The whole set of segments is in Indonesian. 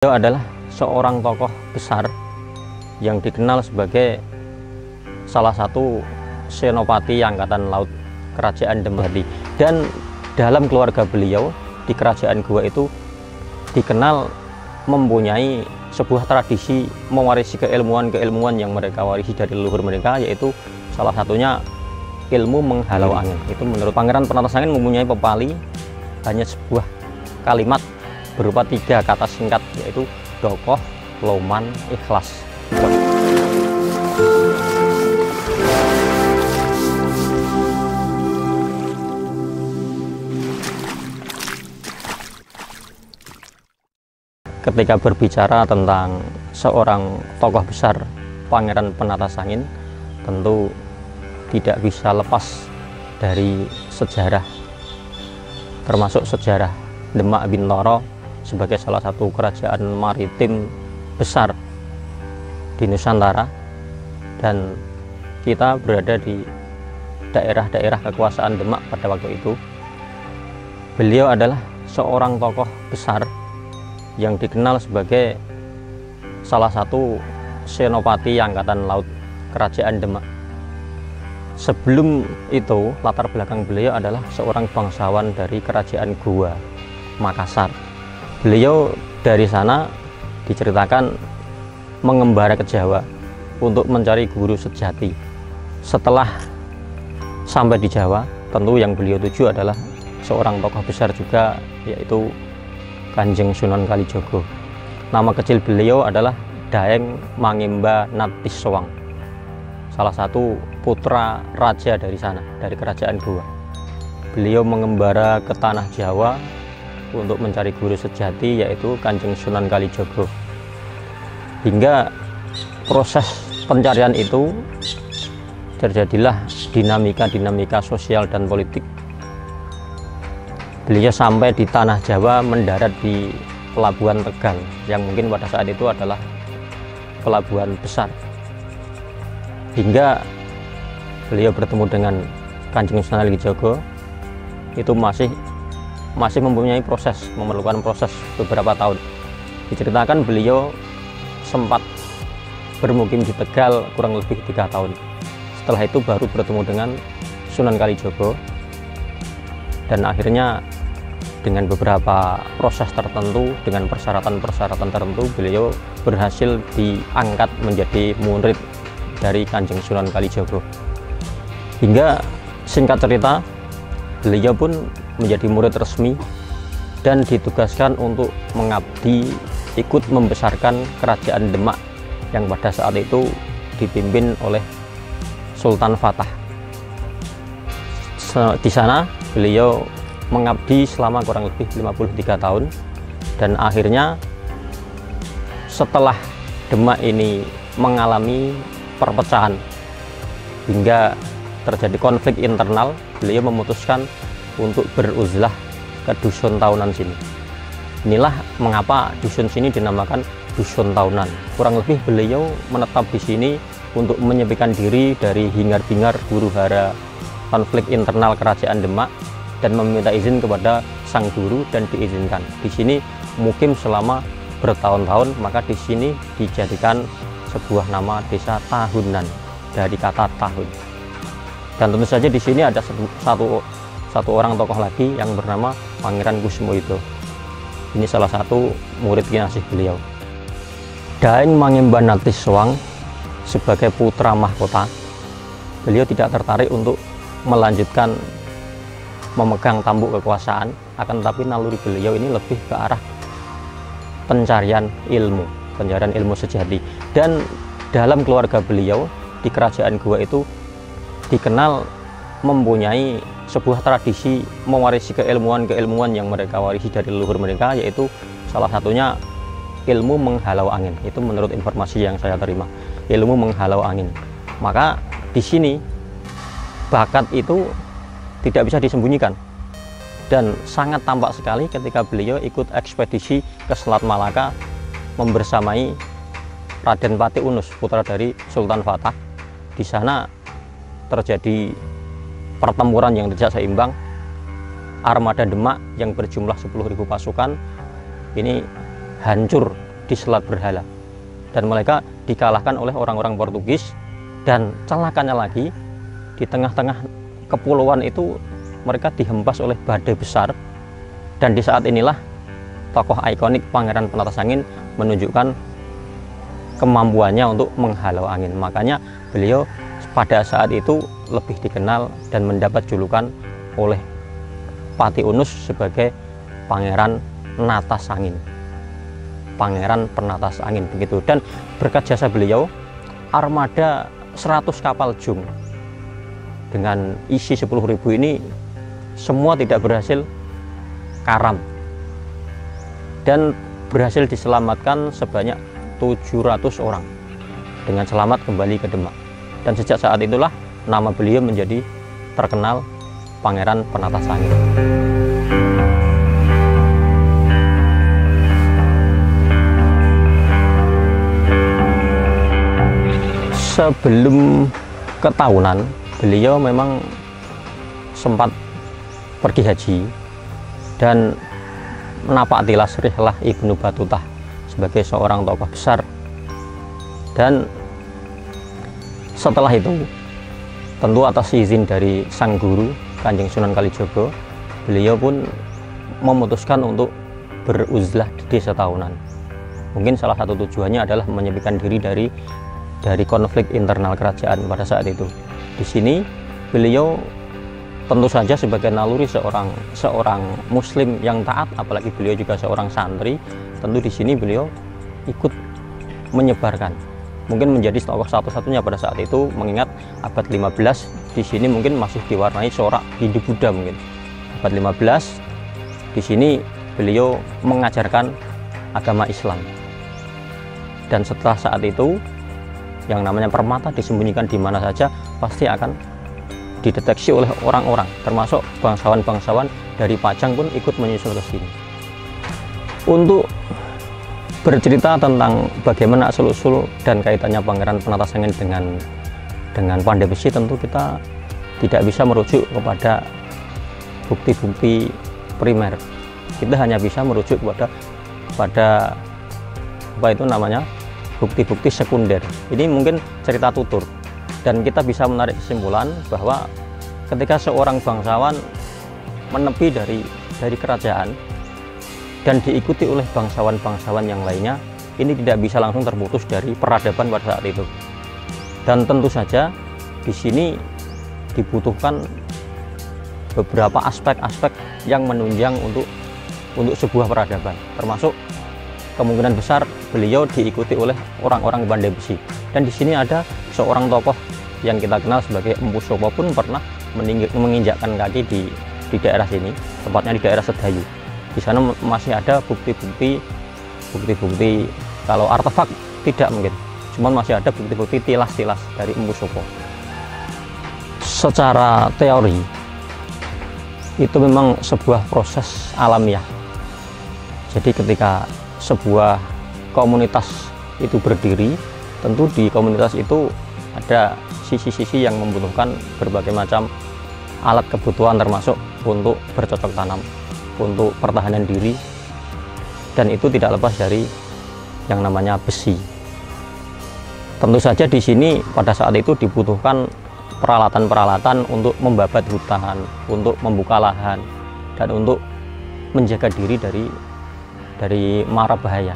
Beliau adalah seorang tokoh besar yang dikenal sebagai salah satu senopati Angkatan Laut Kerajaan Demak. Dan dalam keluarga beliau di Kerajaan Goa itu dikenal mempunyai sebuah tradisi mewarisi keilmuan yang mereka warisi dari leluhur mereka, yaitu salah satunya ilmu menghalau angin. Itu menurut Pangeran Penatasangin mempunyai pepali hanya sebuah kalimat berupa 3 kata singkat, yaitu Dokoh, Loman, Ikhlas. Ketika berbicara tentang seorang tokoh besar Pangeran Penatasangin, tentu tidak bisa lepas dari sejarah, termasuk sejarah Demak Bintoro sebagai salah satu kerajaan maritim besar di Nusantara, dan kita berada di daerah-daerah kekuasaan Demak pada waktu itu. Beliau adalah seorang tokoh besar yang dikenal sebagai salah satu senopati Angkatan Laut Kerajaan Demak. Sebelum itu, latar belakang beliau adalah seorang bangsawan dari Kerajaan Goa, Makassar. Beliau dari sana diceritakan mengembara ke Jawa untuk mencari guru sejati. Setelah sampai di Jawa, tentu yang beliau tuju adalah seorang tokoh besar juga, yaitu Kanjeng Sunan Kalijogo. Nama kecil beliau adalah Daeng Mangimba Natiswang, salah satu putra raja dari sana, dari Kerajaan Goa. Beliau mengembara ke tanah Jawa untuk mencari guru sejati, yaitu Kanjeng Sunan Kalijogo. Hingga proses pencarian itu terjadilah dinamika sosial dan politik. Beliau sampai di tanah Jawa, mendarat di Pelabuhan Tegal, yang mungkin pada saat itu adalah pelabuhan besar. Hingga beliau bertemu dengan Kanjeng Sunan Kalijogo, itu masih mempunyai memerlukan proses beberapa tahun. Diceritakan beliau sempat bermukim di Tegal kurang lebih 3 tahun. Setelah itu baru bertemu dengan Sunan Kalijogo, dan akhirnya dengan beberapa proses tertentu, dengan persyaratan tertentu, beliau berhasil diangkat menjadi murid dari Kanjeng Sunan Kalijogo. Hingga singkat cerita, beliau pun menjadi murid resmi dan ditugaskan untuk mengabdi, ikut membesarkan Kerajaan Demak yang pada saat itu dipimpin oleh Sultan Fatah. Di sana beliau mengabdi selama kurang lebih 53 tahun, dan akhirnya setelah Demak ini mengalami perpecahan hingga terjadi konflik internal, beliau memutuskan untuk beruzlah ke dusun tahunan sini. Inilah mengapa dusun sini dinamakan dusun tahunan. Kurang lebih beliau menetap di sini untuk menyepikan diri dari hingar-bingar huru-hara konflik internal Kerajaan Demak, dan meminta izin kepada sang guru dan diizinkan. Di sini mukim selama bertahun-tahun, maka di sini dijadikan sebuah nama desa Tahunan dari kata tahun. Dan tentu saja di sini ada satu orang tokoh lagi yang bernama Pangeran Kusmoito. Ini salah satu murid kinasih beliau. Daeng Mangimba Natiswang sebagai putra mahkota, beliau tidak tertarik untuk melanjutkan memegang tampuk kekuasaan, akan tetapi naluri beliau ini lebih ke arah pencarian ilmu sejati. Dan dalam keluarga beliau di Kerajaan Goa itu dikenal mempunyai sebuah tradisi mewarisi keilmuan yang mereka warisi dari leluhur mereka, yaitu salah satunya ilmu menghalau angin. Itu menurut informasi yang saya terima, ilmu menghalau angin. Maka di sini bakat itu tidak bisa disembunyikan, dan sangat tampak sekali ketika beliau ikut ekspedisi ke Selat Malaka membersamai Raden Patih Unus, putra dari Sultan Fatah. Di sana terjadi pertempuran yang tidak seimbang. Armada Demak yang berjumlah 10.000 pasukan ini hancur di Selat Berhala, dan mereka dikalahkan oleh orang-orang Portugis. Dan celakanya lagi, di tengah-tengah kepulauan itu mereka dihempas oleh badai besar, dan di saat inilah tokoh ikonik Pangeran Penatas Angin menunjukkan kemampuannya untuk menghalau angin. Makanya beliau pada saat itu lebih dikenal dan mendapat julukan oleh Pati Unus sebagai Pangeran Natas Angin, Pangeran Penatas Angin begitu. Dan berkat jasa beliau, armada 100 kapal jung dengan isi 10.000 ini semua tidak berhasil karam, dan berhasil diselamatkan sebanyak 700 orang dengan selamat kembali ke Demak. Dan sejak saat itulah nama beliau menjadi terkenal Pangeran Penatas Angin. Sebelum ketahunan, beliau memang sempat pergi haji dan menapaki Rihlah Ibnu Batutah sebagai seorang tokoh besar. Dan setelah itu, tentu atas izin dari sang guru Kanjeng Sunan Kalijogo, beliau pun memutuskan untuk beruzlah di desa tahunan. Mungkin salah satu tujuannya adalah menyepikan diri dari konflik internal kerajaan pada saat itu. Di sini beliau tentu saja sebagai naluri seorang muslim yang taat, apalagi beliau juga seorang santri, tentu di sini beliau ikut menyebarkan. Mungkin menjadi tokoh satu-satunya pada saat itu, mengingat abad 15 di sini mungkin masih diwarnai corak Hindu Buddha. Mungkin abad 15 di sini beliau mengajarkan agama Islam. Dan setelah saat itu, yang namanya permata disembunyikan di mana saja pasti akan dideteksi oleh orang-orang, termasuk bangsawan-bangsawan dari Pajang pun ikut menyusul ke sini. Untuk bercerita tentang bagaimana asal-usul dan kaitannya Pangeran Penatas Angin dengan Pandai Besi, tentu kita tidak bisa merujuk kepada bukti-bukti primer. Kita hanya bisa merujuk kepada apa itu namanya, bukti-bukti sekunder. Ini mungkin cerita tutur, dan kita bisa menarik kesimpulan bahwa ketika seorang bangsawan menepi dari kerajaan dan diikuti oleh bangsawan-bangsawan yang lainnya, ini tidak bisa langsung terputus dari peradaban pada saat itu. Dan tentu saja di sini dibutuhkan beberapa aspek-aspek yang menunjang untuk sebuah peradaban, termasuk kemungkinan besar beliau diikuti oleh orang-orang Pandai Besi. Dan di sini ada seorang tokoh yang kita kenal sebagai Empu Sopo pun pernah menginjakkan kaki di daerah sini, tepatnya di daerah Sedayu. Di sana masih ada bukti-bukti, kalau artefak tidak mungkin, cuman masih ada bukti-bukti tilas-tilas dari Empu Sopo. Secara teori itu memang sebuah proses alamiah. Jadi ketika sebuah komunitas itu berdiri, tentu di komunitas itu ada sisi-sisi yang membutuhkan berbagai macam alat kebutuhan, termasuk untuk bercocok tanam, untuk pertahanan diri, dan itu tidak lepas dari yang namanya besi. Tentu saja di sini pada saat itu dibutuhkan peralatan-peralatan untuk membabat hutan, untuk membuka lahan, dan untuk menjaga diri dari mara bahaya.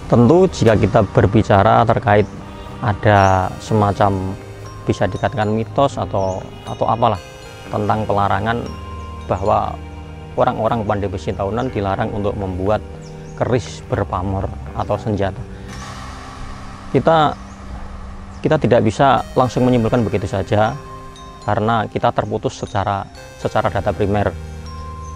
Tentu jika kita berbicara terkait ada semacam bisa dikatakan mitos atau apalah tentang pelarangan bahwa orang-orang Pandai Besi tahunan dilarang untuk membuat keris berpamor atau senjata. Kita tidak bisa langsung menyimpulkan begitu saja karena kita terputus secara data primer.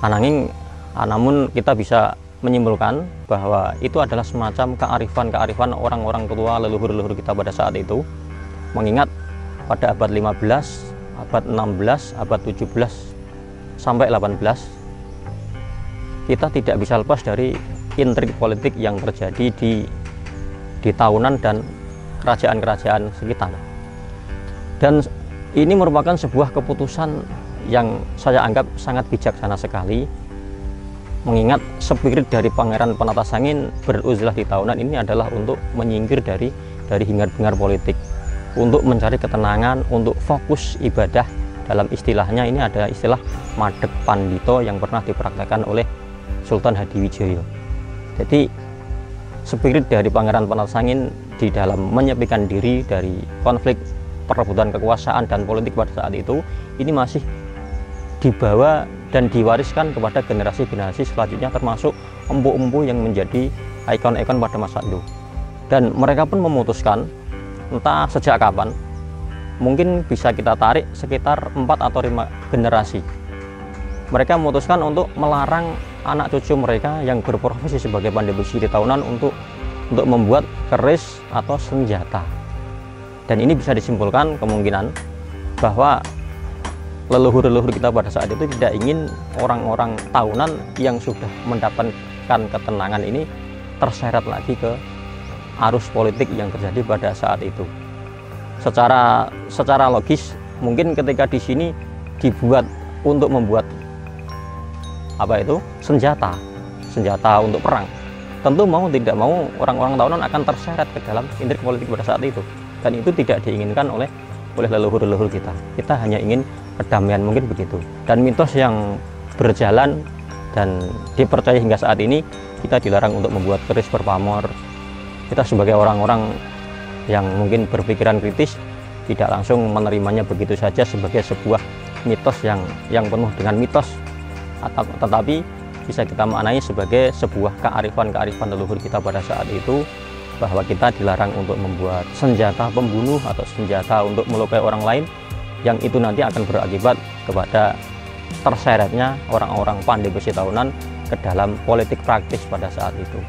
Namun kita bisa menyimpulkan bahwa itu adalah semacam kearifan orang-orang tua, leluhur-leluhur kita pada saat itu, mengingat pada abad 15, abad 16, abad 17 sampai 18 kita tidak bisa lepas dari intrik politik yang terjadi di tahunan dan kerajaan-kerajaan sekitar. Dan ini merupakan sebuah keputusan yang saya anggap sangat bijaksana sekali, Mengingat spirit dari Pangeran Penatasangin beruzlah di tahunan ini adalah untuk menyingkir dari hingar-bingar politik, untuk mencari ketenangan, untuk fokus ibadah. Dalam istilahnya ini ada istilah madeg pandito yang pernah dipraktekkan oleh Sultan Hadiwijoyo. Jadi spirit dari Pangeran Penatasangin di dalam menyepikan diri dari konflik perebutan kekuasaan dan politik pada saat itu ini masih dibawa dan diwariskan kepada generasi-generasi selanjutnya, termasuk empu-empu yang menjadi ikon-ikon pada masa itu. Dan mereka pun memutuskan, entah sejak kapan, mungkin bisa kita tarik sekitar 4 atau 5 generasi. Mereka memutuskan untuk melarang anak cucu mereka yang berprofesi sebagai pandai besi di tahunan untuk membuat keris atau senjata. Dan ini bisa disimpulkan kemungkinan bahwa leluhur-leluhur kita pada saat itu tidak ingin orang-orang tahunan yang sudah mendapatkan ketenangan ini terseret lagi ke arus politik yang terjadi pada saat itu. Secara logis mungkin ketika di sini dibuat untuk membuat senjata untuk perang, tentu mau tidak mau orang-orang tahunan akan terseret ke dalam intrik politik pada saat itu, dan itu tidak diinginkan oleh leluhur-leluhur kita. Kita hanya ingin perdamaian, mungkin begitu. Dan mitos yang berjalan dan dipercaya hingga saat ini, kita dilarang untuk membuat keris berpamor. Kita sebagai orang-orang yang mungkin berpikiran kritis tidak langsung menerimanya begitu saja sebagai sebuah mitos yang penuh dengan mitos, tetapi bisa kita maknai sebagai sebuah kearifan leluhur kita pada saat itu, bahwa kita dilarang untuk membuat senjata pembunuh atau senjata untuk melukai orang lain, yang itu nanti akan berakibat kepada terseretnya orang-orang pandai besi tahunan ke dalam politik praktis pada saat itu.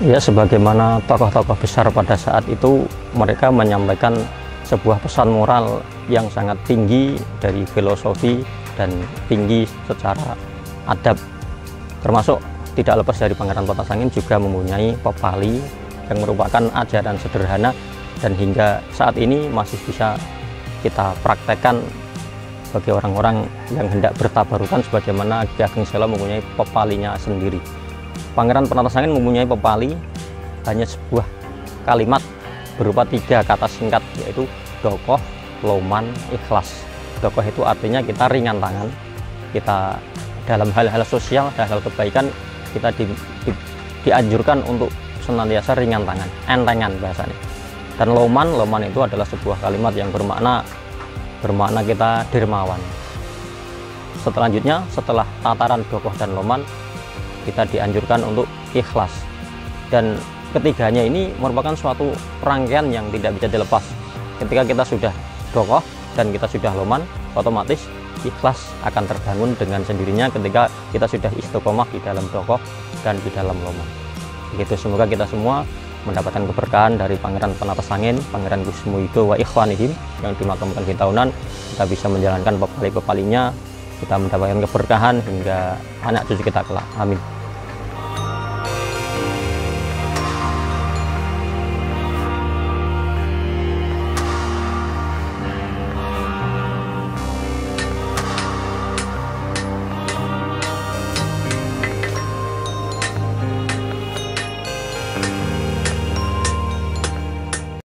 Ya, sebagaimana tokoh-tokoh besar pada saat itu, mereka menyampaikan sebuah pesan moral yang sangat tinggi dari filosofi dan tinggi secara adab, termasuk tidak lepas dari Pangeran Penatasangin juga mempunyai pepali yang merupakan ajaran sederhana dan hingga saat ini masih bisa kita praktekkan bagi orang-orang yang hendak bertabarukan, sebagaimana Ki Ageng Sela mempunyai pepalinya sendiri. Pangeran Penatasangin mempunyai pepali hanya sebuah kalimat berupa 3 kata singkat, yaitu dokoh, loman, ikhlas. Dokoh itu artinya kita ringan tangan, kita dalam hal-hal sosial, hal-hal kebaikan, kita dianjurkan untuk senantiasa ringan tangan, entengan bahasanya. Dan loman itu adalah sebuah kalimat yang bermakna kita dermawan. Selanjutnya, setelah tataran dokoh dan loman, kita dianjurkan untuk ikhlas. Dan ketiganya ini merupakan suatu rangkaian yang tidak bisa dilepas. Ketika kita sudah dokoh dan kita sudah loman, otomatis ikhlas akan terbangun dengan sendirinya ketika kita sudah istiqomah di dalam dokoh dan di dalam loman. Begitu, semoga kita semua mendapatkan keberkahan dari Pangeran Penatasangin, Pangeran Kusumuido wa ikhwanihim yang dimakamkan di tahunan. Kita bisa menjalankan pepali-pepalinya, kita mendapatkan keberkahan hingga anak cucu kita kelak. Amin.